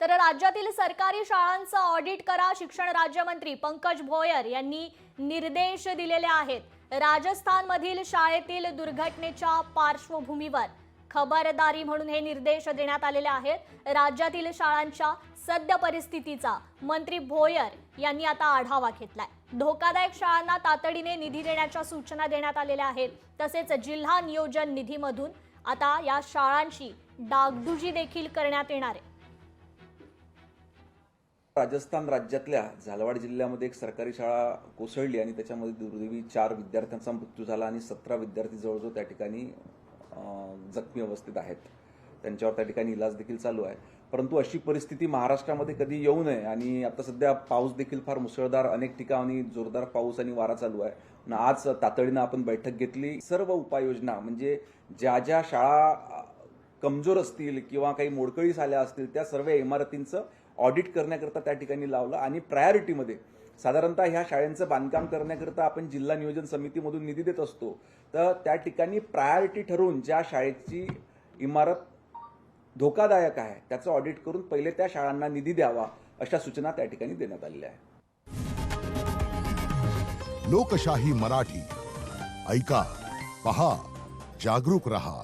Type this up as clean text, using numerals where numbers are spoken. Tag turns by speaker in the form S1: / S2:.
S1: तर राज्यातील सरकारी शाळांचं ऑडिट करा, शिक्षण राज्यमंत्री पंकज भोयर यांनी निर्देश दिलेले आहेत। राजस्थानमधील शाळेतील दुर्घटनेच्या पार्श्वभूमीवर खबरदारी म्हणून हे निर्देश देण्यात आलेले आहेत। राज्यातील शाळांच्या सद्य परिस्थितीचा मंत्री भोयर यांनी आता आढावा घेतलाय। धोकादायक शाळांना तातडीने निधी देण्याच्या सूचना देण्यात आलेल्या आहेत। तसेच जिल्हा नियोजन निधीमधून आता या शाळांची डागडुजी देखील करण्यात येणार आहे।
S2: राजस्थान राज्यातल्या झालावाड जिल्ह्यामध्ये एक सरकारी शाळा कोसळली आणि त्याच्यामध्ये दुर्दैवी 4 विद्यार्थ्यांचा मृत्यू झाला आणि 17 विद्यार्थी जवळजवळ त्या ठिकाणी जखमी अवस्थेत आहेत। त्यांच्यावर त्या ठिकाणी इलाज देखील चालू आहे। परंतु अशी परिस्थिती महाराष्ट्रामध्ये कधी येऊ नये आणि आता सध्या पाऊस देखील फार मुसळधार अनेक ठिकाणी जोरदार पाऊस आणि वारा चालू आहे। आज तातडीनं आपण बैठक घेतली। सर्व उपाययोजना म्हणजे ज्या ज्या शाळा कमजोर असतील किंवा काही मोडकळीस आल्या असतील त्या सर्व इमारतींचं ऑडिट करण्याकरता त्या ठिकाणी लावलं आणि प्रायोरिटीमध्ये साधारणतः ह्या शाळेंचं बांधकाम करण्याकरता आपण जिल्हा नियोजन समितीमधून निधी देत असतो। तर त्या ठिकाणी प्रायोरिटी ठरवून ज्या शाळेची इमारत धोकादायक आहे त्याचं ऑडिट करून पहिले त्या शाळांना निधी द्यावा अशा सूचना त्या ठिकाणी देण्यात आलेल्या आहेत।
S3: लोकशाही मराठी ऐका, पहा, जागरूक रहा।